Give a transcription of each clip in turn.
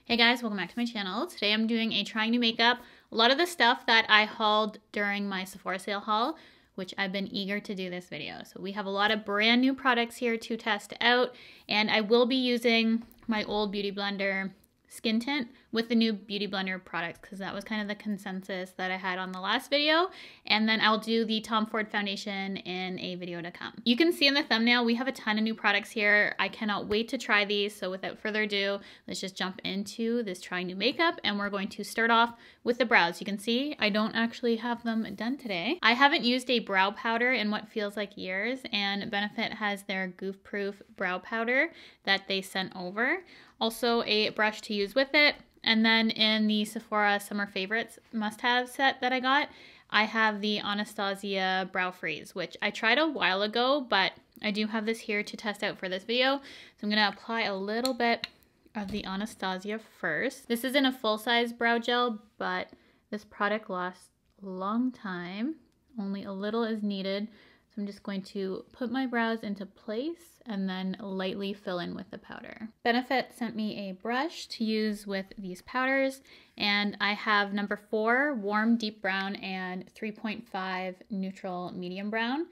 Hey guys, welcome back to my channel. Today I'm doing a trying new makeup. A lot of the stuff that I hauled during my Sephora sale haul, which I've been eager to do this video. So we have a lot of brand new products here to test out, and I will be using my old Beauty Blender skin tint with the new Beauty Blender products because that was kind of the consensus that I had on the last video. And then I'll do the Tom Ford foundation in a video to come. You can see in the thumbnail we have a ton of new products here. I cannot wait to try these. So without further ado, let's just jump into this trying new makeup, and we're going to start off with the brows. You can see I don't actually have them done today. I haven't used a brow powder in what feels like years, and Benefit has their goof proof brow powder that they sent over. Also a brush to use with it. And then in the Sephora Summer Favorites must-have set that I got, I have the Anastasia Brow Freeze, which I tried a while ago, but I do have this here to test out for this video. So I'm going to apply a little bit of the Anastasia first. This isn't a full-size brow gel, but this product lasts a long time. Only a little is needed. So I'm just going to put my brows into place and then lightly fill in with the powder. Benefit sent me a brush to use with these powders, and I have number 4 warm deep brown and 3.5 neutral medium brown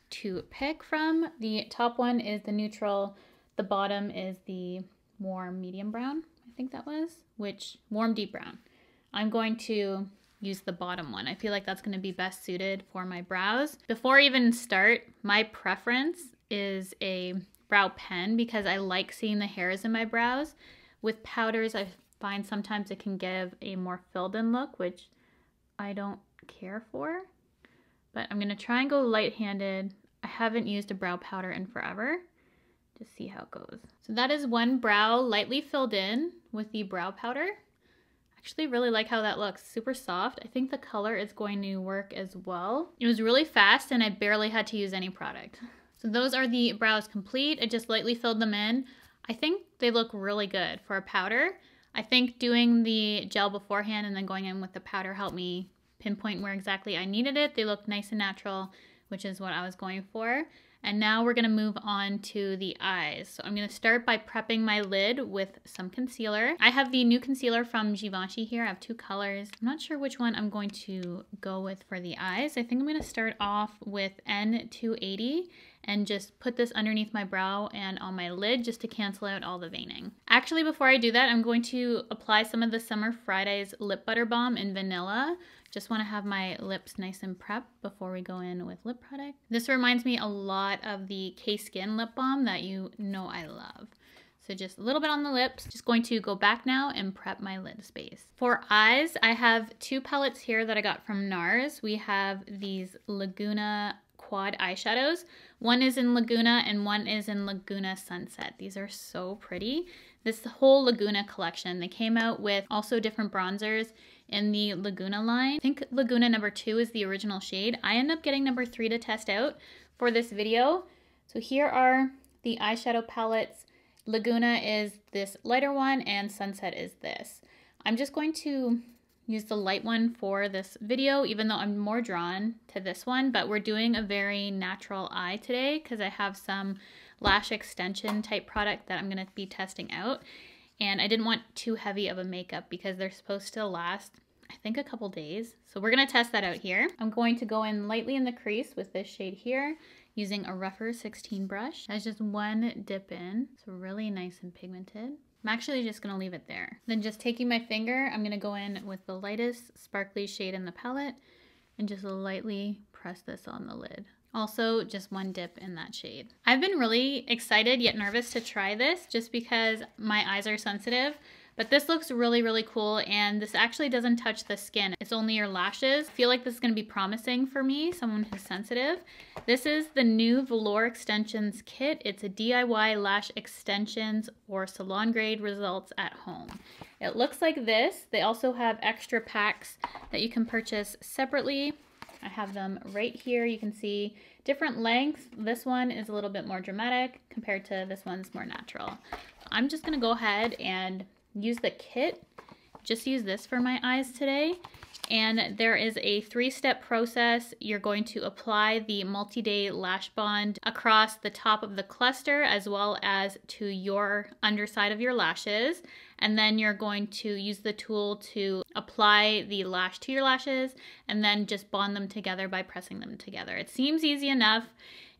to pick from. The top one is the neutral, the bottom is the warm medium brown, I think that was, which warm deep brown. I'm going to use the bottom one. I feel like that's going to be best suited for my brows. Before I even start, my preference is a brow pen because I like seeing the hairs in my brows. With powders, I find sometimes it can give a more filled in look, which I don't care for. But I'm going to try and go light-handed. I haven't used a brow powder in forever. Just see how it goes. So that is one brow lightly filled in with the brow powder. Actually really like how that looks. Super soft. I think the color is going to work as well. It was really fast and I barely had to use any product. So those are the brows complete. I just lightly filled them in. I think they look really good for a powder. I think doing the gel beforehand and then going in with the powder helped me pinpoint where exactly I needed it. They look nice and natural, which is what I was going for. And now we're going to move on to the eyes. So I'm going to start by prepping my lid with some concealer. I have the new concealer from Givenchy here. I have 2 colors. I'm not sure which one I'm going to go with for the eyes. I think I'm going to start off with N280 and just put this underneath my brow and on my lid just to cancel out all the veining. Actually, before I do that, I'm going to apply some of the Summer Fridays Lip Butter Balm in Vanilla. Just want to have my lips nice and prepped before we go in with lip product. This reminds me a lot of the K-Skin lip balm that you know I love. So just a little bit on the lips. Just going to go back now and prep my lid space. For eyes, I have 2 palettes here that I got from NARS. We have these Laguna quad eyeshadows. One is in Laguna and one is in Laguna Sunset. These are so pretty. This whole Laguna collection, they came out with also different bronzers in the Laguna line. I think Laguna number 2 is the original shade. I ended up getting number 3 to test out for this video. So here are the eyeshadow palettes. Laguna is this lighter one and Sunset is this. I'm just going to use the light one for this video, even though I'm more drawn to this one, but we're doing a very natural eye today because I have some lash extension type product that I'm going to be testing out. And I didn't want too heavy of a makeup because they're supposed to last, I think, a couple days. So we're going to test that out here. I'm going to go in lightly in the crease with this shade here using a rougher 16 brush. That's just one dip in. It's really nice and pigmented. I'm actually just going to leave it there. Then just taking my finger, I'm going to go in with the lightest sparkly shade in the palette and just lightly press this on the lid. Also, just one dip in that shade. I've been really excited yet nervous to try this just because my eyes are sensitive, but this looks really, really cool, and this actually doesn't touch the skin. It's only your lashes. I feel like this is gonna be promising for me, someone who's sensitive. This is the new Velour Extensions Kit. It's a DIY lash extensions or salon grade results at home. It looks like this. They also have extra packs that you can purchase separately. I have them right here. You can see different lengths. This one is a little bit more dramatic compared to this one's more natural. I'm just gonna go ahead and use the kit just use this for my eyes today. And there is a 3-step process. You're going to apply the multi-day lash bond across the top of the cluster as well as to your underside of your lashes. And then you're going to use the tool to apply the lash to your lashes and then just bond them together by pressing them together. It seems easy enough.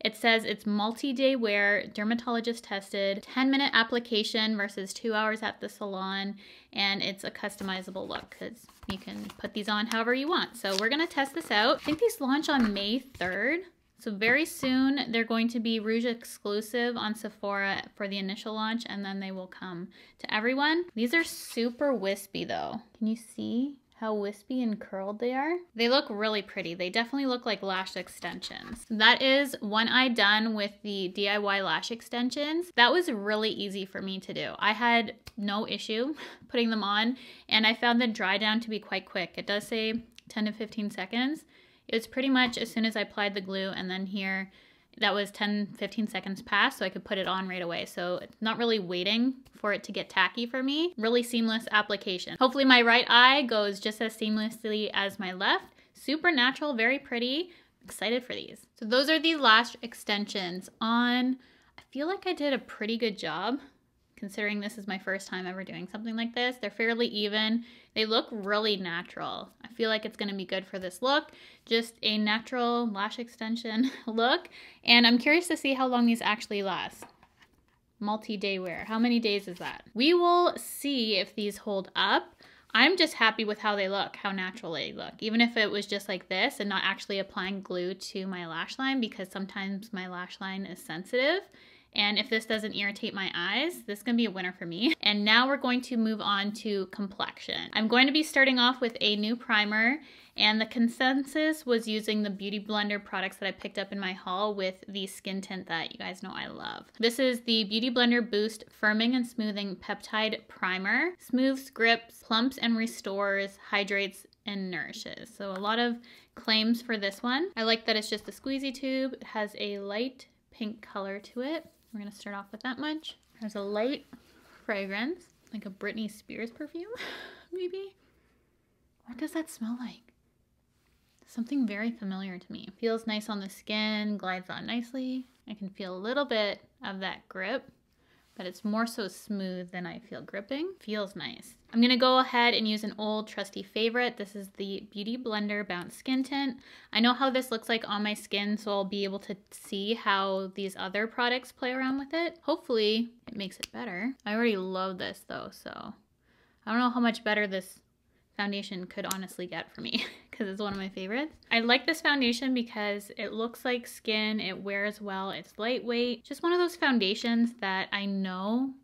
It says it's multi-day wear, dermatologist tested, 10-minute application versus 2 hours at the salon, and it's a customizable look because you can put these on however you want. So we're gonna test this out. I think these launch on May 3rd. So very soon they're going to be Rouge exclusive on Sephora for the initial launch, and then they will come to everyone. These are super wispy though. Can you see how wispy and curled they are? They look really pretty. They definitely look like lash extensions. That is one eye done with the DIY lash extensions. That was really easy for me to do. I had no issue putting them on, and I found the dry down to be quite quick. It does say 10 to 15 seconds. It was pretty much as soon as I applied the glue, and then here, that was 10-15 seconds past, so I could put it on right away. So it's not really waiting for it to get tacky for me. Really seamless application. Hopefully my right eye goes just as seamlessly as my left. Super natural, very pretty. Excited for these. So those are the lash extensions on. I feel like I did a pretty good job considering this is my first time ever doing something like this. They're fairly even. They look really natural. I feel like it's gonna be good for this look. Just a natural lash extension look. And I'm curious to see how long these actually last. Multi-day wear. How many days is that? We will see if these hold up. I'm just happy with how they look, how natural they look. Even if it was just like this and not actually applying glue to my lash line, because sometimes my lash line is sensitive. And if this doesn't irritate my eyes, this is gonna be a winner for me. And now we're going to move on to complexion. I'm going to be starting off with a new primer, and the consensus was using the Beauty Blender products that I picked up in my haul with the skin tint that you guys know I love. This is the Beauty Blender Boost Firming and Smoothing Peptide Primer. Smooths, grips, plumps and restores, hydrates, and nourishes. So a lot of claims for this one. I like that it's just a squeezy tube. It has a light pink color to it. We're gonna start off with that much. There's a light fragrance, like a Britney Spears perfume, maybe. What does that smell like? Something very familiar to me. Feels nice on the skin, glides on nicely. I can feel a little bit of that grip, but it's more so smooth than I feel gripping. Feels nice. I'm gonna go ahead and use an old trusty favorite. This is the Beauty Blender Bounce Skin Tint. I know how this looks like on my skin, so I'll be able to see how these other products play around with it. Hopefully it makes it better. I already love this though, so I don't know how much better this foundation could honestly get for me because it's one of my favorites. I like this foundation because it looks like skin, it wears well, it's lightweight. Just one of those foundations that I know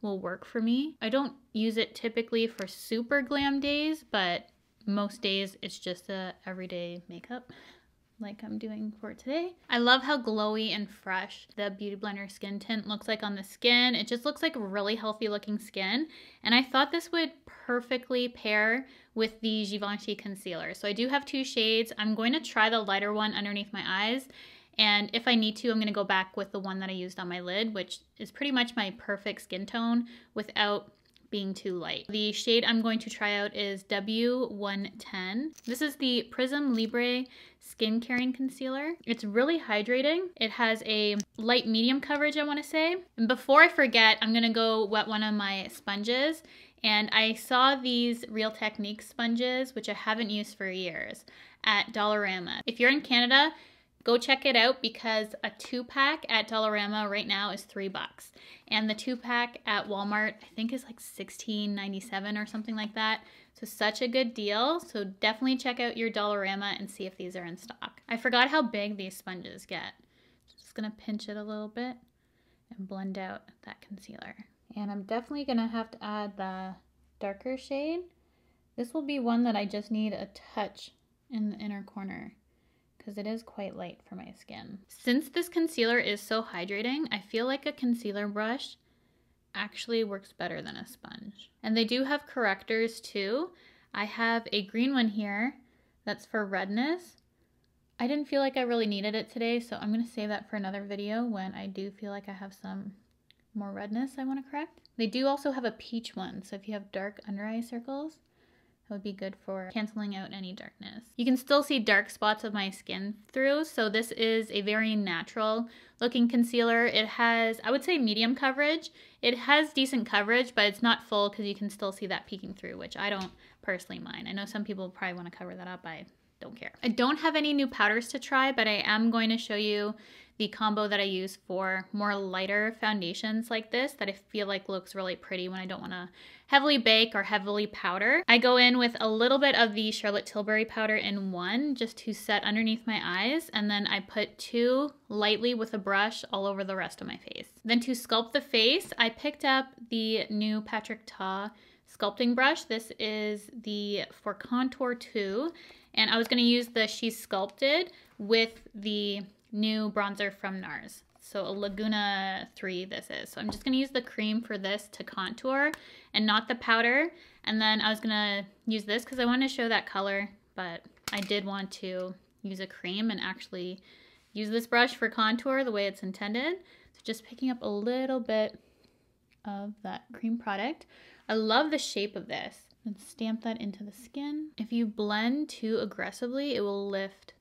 will work for me. I don't use it typically for super glam days, but most days it's just a everyday makeup like I'm doing for today. I love how glowy and fresh the Beauty Blender skin tint looks like on the skin. It just looks like really healthy looking skin. And I thought this would perfectly pair with the Givenchy concealer. So I do have 2 shades. I'm going to try the lighter one underneath my eyes. And if I need to, I'm going to go back with the one that I used on my lid, which is pretty much my perfect skin tone without being too light. The shade I'm going to try out is W110. This is the Prism Libre Skin Caring Concealer. It's really hydrating. It has a light medium coverage, I want to say. And before I forget, I'm going to go wet one of my sponges. And I saw these Real Techniques sponges, which I haven't used for years, at Dollarama. If you're in Canada, go check it out because a 2-pack at Dollarama right now is $3. And the 2-pack at Walmart, I think is like $16.97 or something like that. So such a good deal. So definitely check out your Dollarama and see if these are in stock. I forgot how big these sponges get. Just gonna pinch it a little bit and blend out that concealer. And I'm definitely gonna have to add the darker shade. This will be one that I just need a touch in the inner corner, because it is quite light for my skin. Since this concealer is so hydrating, I feel like a concealer brush actually works better than a sponge. And they do have correctors too. I have a green one here that's for redness. I didn't feel like I really needed it today, so I'm gonna save that for another video when I do feel like I have some more redness I wanna correct. They do also have a peach one, so if you have dark under eye circles, That would be good for canceling out any darkness. You can still see dark spots of my skin through, so this is a very natural looking concealer. It has, I would say, medium coverage. It has decent coverage, but it's not full because you can still see that peeking through, which I don't personally mind. I know some people probably want to cover that up. I don't care. I don't have any new powders to try, but I am going to show you the combo that I use for more lighter foundations like this that I feel like looks really pretty when I don't want to heavily bake or heavily powder. I go in with a little bit of the Charlotte Tilbury powder in one just to set underneath my eyes, and then I put two lightly with a brush all over the rest of my face. Then to sculpt the face, I picked up the new Patrick Ta sculpting brush. This is the For Contour 2, and I was going to use the She's Sculpted with the new bronzer from NARS. So a Laguna 3 this is. So I'm just going to use the cream for this to contour and not the powder. And then I was going to use this because I want to show that color, but I did want to use a cream and actually use this brush for contour the way it's intended. So just picking up a little bit of that cream product. I love the shape of this. And stamp that into the skin. If you blend too aggressively, it will lift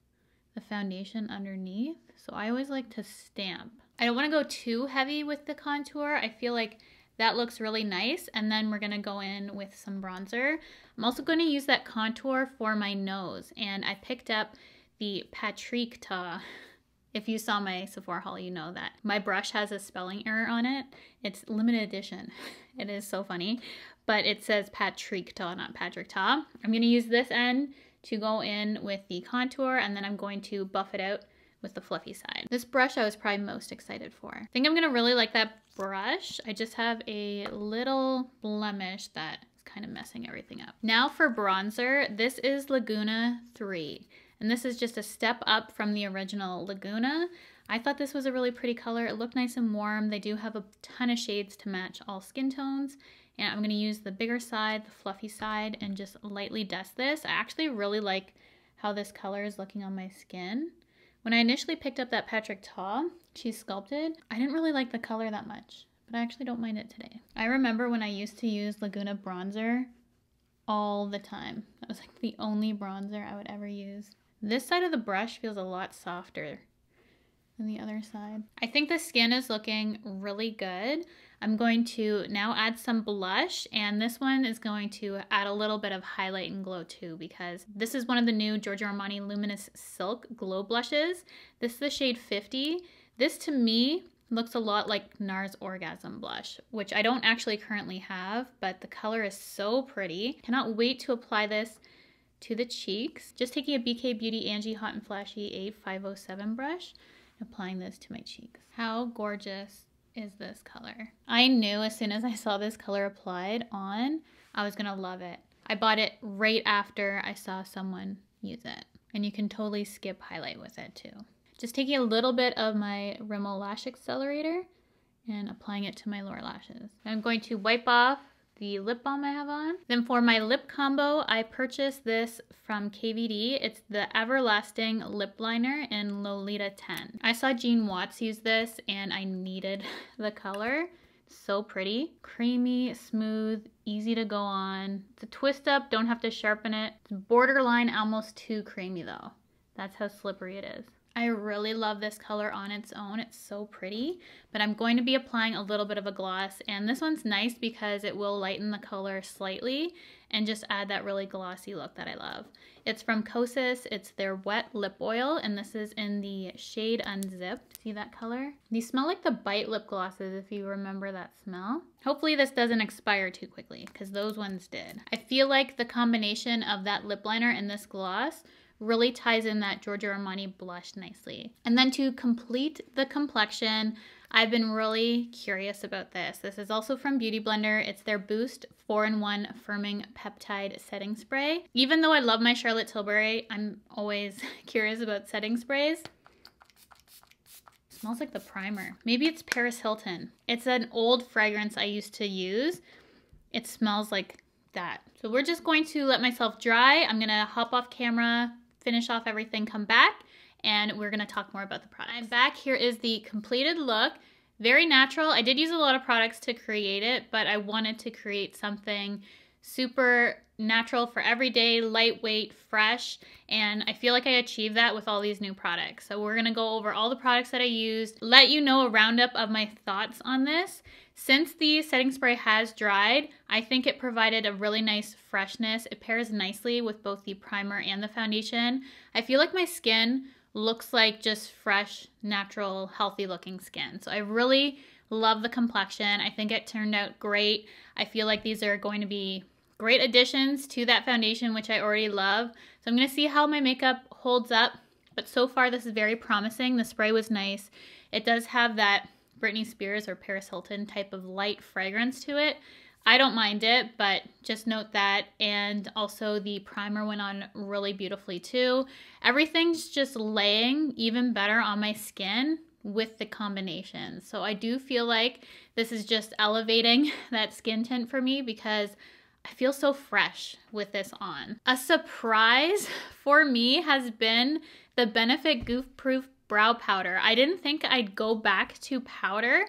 the foundation underneath. So I always like to stamp. I don't want to go too heavy with the contour. I feel like that looks really nice. And then we're going to go in with some bronzer. I'm also going to use that contour for my nose. And I picked up the Patrick Ta. If you saw my Sephora haul, you know that. My brush has a spelling error on it. It's limited edition. It is so funny. But it says Patrick Ta, not Patrick Ta. I'm going to use this end to go in with the contour, and then I'm going to buff it out with the fluffy side. This brush I was probably most excited for. I think I'm going to really like that brush. I just have a little blemish that is kind of messing everything up. Now for bronzer, this is Laguna 3. And this is just a step up from the original Laguna. I thought this was a really pretty color. It looked nice and warm. They do have a ton of shades to match all skin tones. And I'm going to use the bigger side, the fluffy side, and just lightly dust this. I actually really like how this color is looking on my skin. When I initially picked up that Patrick Ta, She's Sculpted, I didn't really like the color that much, but I actually don't mind it today. I remember when I used to use Laguna bronzer all the time. That was like the only bronzer I would ever use. This side of the brush feels a lot softer than the other side. I think the skin is looking really good. I'm going to now add some blush, and this one is going to add a little bit of highlight and glow too, because this is one of the new Giorgio Armani Luminous Silk Glow Blushes. This is the shade 50. This to me looks a lot like NARS Orgasm Blush, which I don't actually currently have, but the color is so pretty. Cannot wait to apply this to the cheeks. Just taking a BK Beauty Angie Hot and Flashy 8507 brush, applying this to my cheeks. How gorgeous is this color? I knew as soon as I saw this color applied on, I was gonna love it. I bought it right after I saw someone use it. And you can totally skip highlight with it too. Just taking a little bit of my Rimmel Lash Accelerator and applying it to my lower lashes. I'm going to wipe off the lip balm I have on. Then for my lip combo, I purchased this from KVD. It's the Everlasting Lip Liner in Lolita 10. I saw Jean Watts use this and I needed the color. So pretty. Creamy, smooth, easy to go on. It's a twist up, don't have to sharpen it. It's borderline almost too creamy though. That's how slippery it is. I really love this color on its own. It's so pretty, but I'm going to be applying a little bit of a gloss, and this one's nice because it will lighten the color slightly and just add that really glossy look that I love. It's from Kosas. It's their Wet Lip Oil, and this is in the shade Unzipped. See that color? These smell like the Bite lip glosses, if you remember that smell. Hopefully this doesn't expire too quickly, because those ones did. I feel like the combination of that lip liner and this gloss really ties in that Giorgio Armani blush nicely. And then to complete the complexion, I've been really curious about this. This is also from Beauty Blender. It's their Boost 4-in-1 Firming Peptide Setting Spray. Even though I love my Charlotte Tilbury, I'm always curious about setting sprays. It smells like the primer. Maybe it's Paris Hilton. It's an old fragrance I used to use. It smells like that. So we're just going to let myself dry. I'm gonna hop off camera, finish off everything, come back, and we're gonna talk more about the product. I'm back. Here is the completed look. Very natural. I did use a lot of products to create it, but I wanted to create something super natural for everyday, lightweight, fresh, and I feel like I achieved that with all these new products. So we're gonna go over all the products that I used, let you know a roundup of my thoughts on this. Since the setting spray has dried, I think it provided a really nice freshness. It pairs nicely with both the primer and the foundation. I feel like my skin looks like just fresh, natural, healthy looking skin. So I really love the complexion. I think it turned out great. I feel like these are going to be great additions to that foundation, which I already love. So I'm gonna see how my makeup holds up, but so far this is very promising. The spray was nice. It does have that Britney Spears or Paris Hilton type of light fragrance to it. I don't mind it, but just note that. And also the primer went on really beautifully too. Everything's just laying even better on my skin with the combination. So I do feel like this is just elevating that skin tint for me because I feel so fresh with this on. A surprise for me has been the Benefit Goof Proof Brow Powder. I didn't think I'd go back to powder.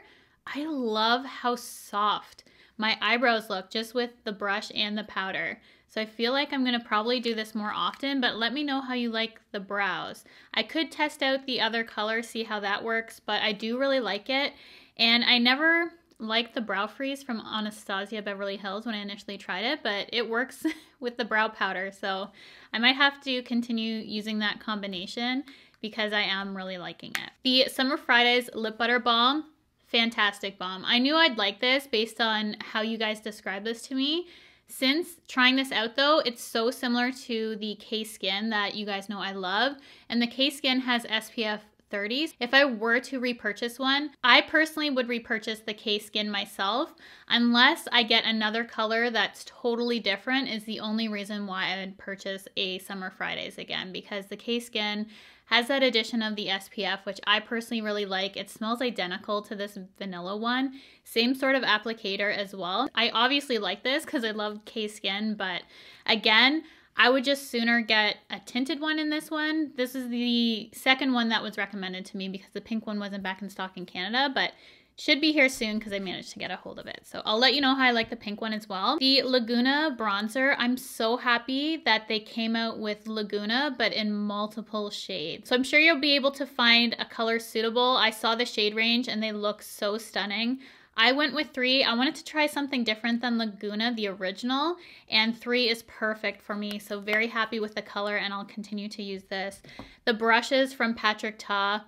I love how soft my eyebrows look just with the brush and the powder. So I feel like I'm gonna probably do this more often, but let me know how you like the brows. I could test out the other color, see how that works, but I do really like it. And I never liked the brow freeze from Anastasia Beverly Hills when I initially tried it, but it works with the brow powder. So I might have to continue using that combination because I am really liking it. The Summer Fridays Lip Butter Balm, fantastic balm. I knew I'd like this based on how you guys described this to me. Since trying this out though, it's so similar to the K-Skin that you guys know I love. And the K-Skin has SPF 30s. If I were to repurchase one, I personally would repurchase the K-Skin myself, unless I get another color that's totally different is the only reason why I would purchase a Summer Fridays again, because the K-Skin has that addition of the SPF, which I personally really like. It smells identical to this vanilla one. Same sort of applicator as well. I obviously like this because I love K-Skin, but again, I would just sooner get a tinted one in this one. This is the second one that was recommended to me because the pink one wasn't back in stock in Canada, but should be here soon because I managed to get a hold of it. So I'll let you know how I like the pink one as well. The Laguna bronzer, I'm so happy that they came out with Laguna, but in multiple shades. So I'm sure you'll be able to find a color suitable. I saw the shade range and they look so stunning. I went with 3. I wanted to try something different than Laguna, the original, and 3 is perfect for me. So very happy with the color and I'll continue to use this. The brushes from Patrick Ta,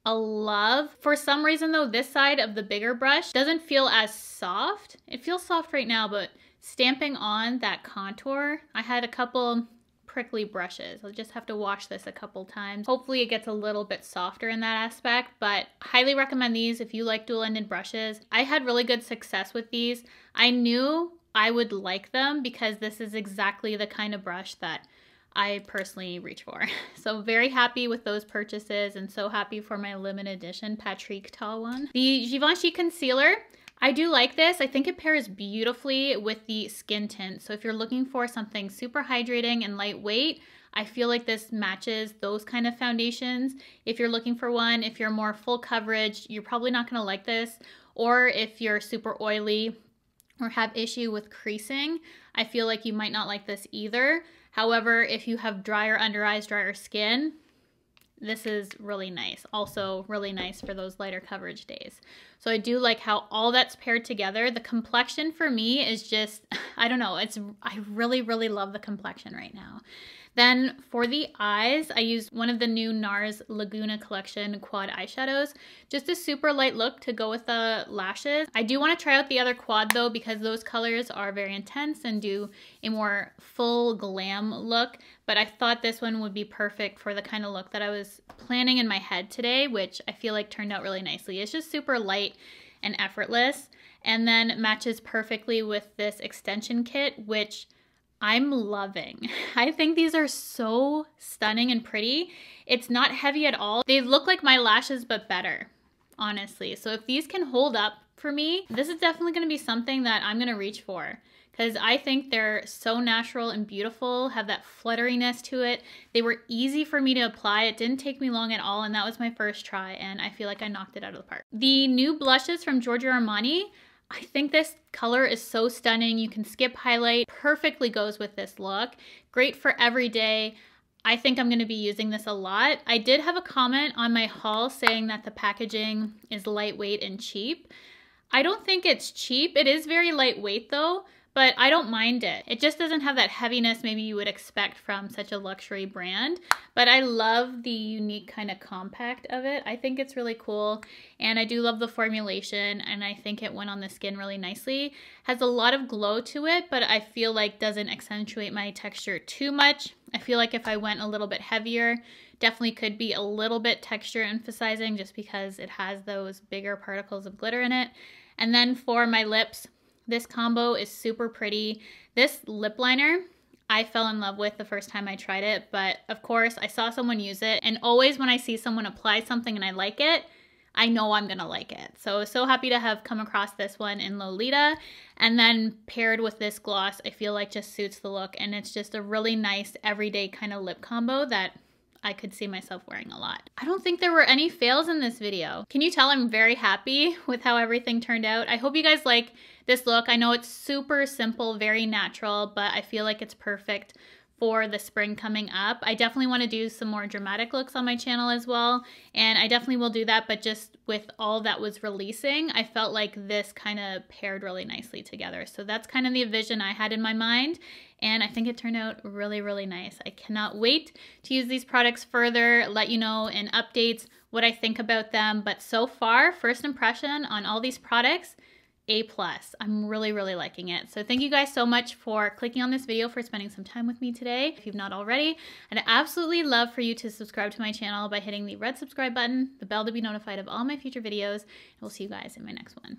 a love. For some reason though, this side of the bigger brush doesn't feel as soft. It feels soft right now, but stamping on that contour, I had a couple prickly brushes. I'll just have to wash this a couple times. Hopefully it gets a little bit softer in that aspect, but highly recommend these if you like dual-ended brushes. I had really good success with these. I knew I would like them because this is exactly the kind of brush that I personally reach for. So very happy with those purchases and so happy for my limited edition Patrick Ta one. The Givenchy concealer, I do like this. I think it pairs beautifully with the skin tint. So if you're looking for something super hydrating and lightweight, I feel like this matches those kind of foundations. If you're looking for one, if you're more full coverage, you're probably not gonna like this. Or if you're super oily or have issue with creasing, I feel like you might not like this either. However, if you have drier under eyes, drier skin, this is really nice. Also really nice for those lighter coverage days. So I do like how all that's paired together. The complexion for me is just, I don't know, I really, really love the complexion right now. Then for the eyes, I used one of the new NARS Laguna collection quad eyeshadows. Just a super light look to go with the lashes. I do want to try out the other quad though because those colors are very intense and do a more full glam look. But I thought this one would be perfect for the kind of look that I was planning in my head today, which I feel like turned out really nicely. It's just super light and effortless, and then matches perfectly with this extension kit, which I'm loving. I think these are so stunning and pretty. It's not heavy at all. They look like my lashes, but better, honestly. So if these can hold up for me, this is definitely gonna be something that I'm gonna reach for because I think they're so natural and beautiful, have that flutteriness to it. They were easy for me to apply. It didn't take me long at all, and that was my first try, and I feel like I knocked it out of the park. The new blushes from Giorgio Armani, I think this color is so stunning. You can skip highlight, perfectly goes with this look. Great for every day. I think I'm going to be using this a lot. I did have a comment on my haul saying that the packaging is lightweight and cheap. I don't think it's cheap. It is very lightweight though, but I don't mind it. It just doesn't have that heaviness maybe you would expect from such a luxury brand, but I love the unique kind of compact of it. I think it's really cool, and I do love the formulation, and I think it went on the skin really nicely. Has a lot of glow to it, but I feel like doesn't accentuate my texture too much. I feel like if I went a little bit heavier, definitely could be a little bit texture emphasizing just because it has those bigger particles of glitter in it. And then for my lips, this combo is super pretty. This lip liner, I fell in love with the first time I tried it, but of course I saw someone use it, and always when I see someone apply something and I like it, I know I'm gonna like it. So happy to have come across this one in Lolita, and then paired with this gloss, I feel like just suits the look, and it's just a really nice everyday kind of lip combo that I could see myself wearing a lot. I don't think there were any fails in this video. Can you tell I'm very happy with how everything turned out? I hope you guys like this look. I know it's super simple, very natural, but I feel like it's perfect for the spring coming up. I definitely want to do some more dramatic looks on my channel as well, and I definitely will do that, but just with all that was releasing, I felt like this kind of paired really nicely together. So that's kind of the vision I had in my mind, and I think it turned out really, really nice. I cannot wait to use these products further, let you know in updates what I think about them, but so far, first impression on all these products, A+. I'm really, really liking it. So thank you guys so much for clicking on this video, for spending some time with me today. If you've not already, I'd absolutely love for you to subscribe to my channel by hitting the red subscribe button, the bell to be notified of all my future videos, and we'll see you guys in my next one.